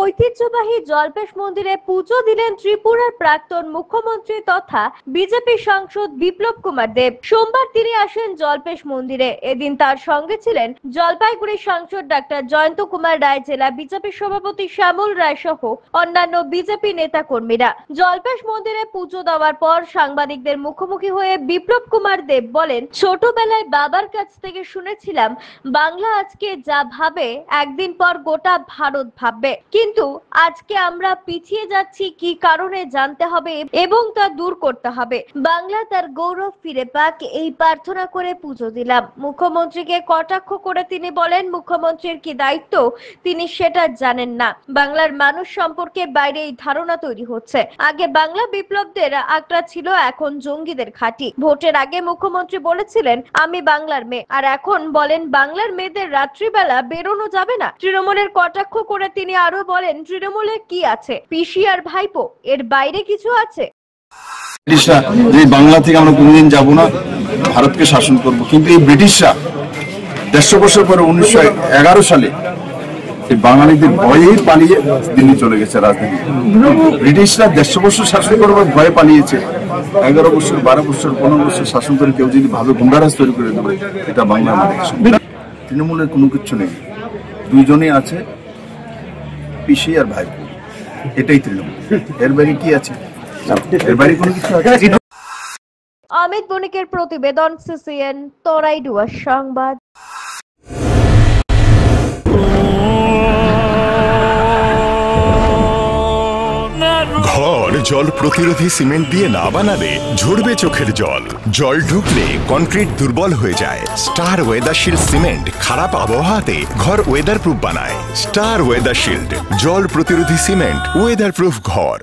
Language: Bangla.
ঐতিহ্যবাহী জল্পেশ মন্দিরে পুজো দিলেন ত্রিপুরার প্রাক্তন মুখ্যমন্ত্রী তথা বিজেপি সাংসদ বিপ্লব কুমার দেব। সোমবার তিনি আসেন জল্পেশ মন্দিরে। এদিন তার সঙ্গে ছিলেন জলপাইগুড়ি সাংসদ ডাক্তার জয়ন্ত কুমার রায়, জেলা বিজেপি সভাপতি শ্যামল রায় সহ অন্যান্য বিজেপি নেতা কর্মীরা। জল্পেশ মন্দিরে পুজো দেওয়ার পর সাংবাদিকদের মুখোমুখি হয়ে বিপ্লব কুমার দেব বলেন, ছোটবেলায় বাবার কাছ থেকে শুনেছিলাম বাংলা আজকে যা ভাবে একদিন পর গোটা ভারত ভাববে, কিন্তু আজকে আমরা পিছিয়ে যাচ্ছি কি কারণে জানতে হবে এবং তা দূর করতে হবে। বাংলা তার গৌরব ফিরে পাক এই প্রার্থনা করে পুজো দিলাম। মুখ্যমন্ত্রীকে কটাক্ষ করে তিনি বলেন, মুখ্যমন্ত্রীর কি দায়িত্ব তিনি সেটা জানেন না। বাংলার মানুষ সম্পর্কে বাইরে এই ধারণা তৈরি হচ্ছে। আগে বাংলা বিপ্লবদের আঁকড়া ছিল, এখন জঙ্গিদের ঘাঁটি। ভোটের আগে মুখ্যমন্ত্রী বলেছিলেন আমি বাংলার মেয়ে, আর এখন বলেন বাংলার মেয়েদের রাত্রিবেলা বেরোনো যাবে না। তৃণমূলের কটাক্ষ করে তিনি আরো বলেন, তৃণমূলে কি আছে, পিসি আর ভাইপো, এর বাইরে কিছু আছে? বাংলা থেকে আমরা কোনদিন যাব না, ভারতকে শাসন করব, কিন্তু এই ব্রিটিশরা 150 বছর পরে 1911 সালে এই বাঙালিদের ভয়েই পালিয়ে দিল্লি চলে গেছে রাজধানী। ব্রিটিশরা 150 বছর শাসন করবার ভয়ে পালিয়েছে। 11 বছর 12 বছর 15 বছর শাসন করে কেউ যদি ভালো গুন্ডারাজ তৈরি করে দেবে, এটা বাংলার মানুষ। তৃণমূলের কোনো কিছু নেই, দুইজনই আছে, পিসি আর ভাইপো, এটাই তৃণমূল। এর বাইরে কি আছে? এর বাইরে কোনো কিছু আছে? অমিত বণিকের প্রতিবেদন, সিসিএন, তরাইডুয়া সংবাদ। ঘর জল প্রতিরোধী সিমেন্ট দিয়ে না বানালে ঝরবে চোখের জল। জল ঢুকলে কনক্রিট দুর্বল হয়ে যায়। স্টার ওয়েদার শিল্ড সিমেন্ট খারাপ আবহাওয়াতে ঘর ওয়েদার প্রুফ বানায়। স্টার ওয়েদার শিল্ড, জল প্রতিরোধী সিমেন্ট, ওয়েদার প্রুফ ঘর।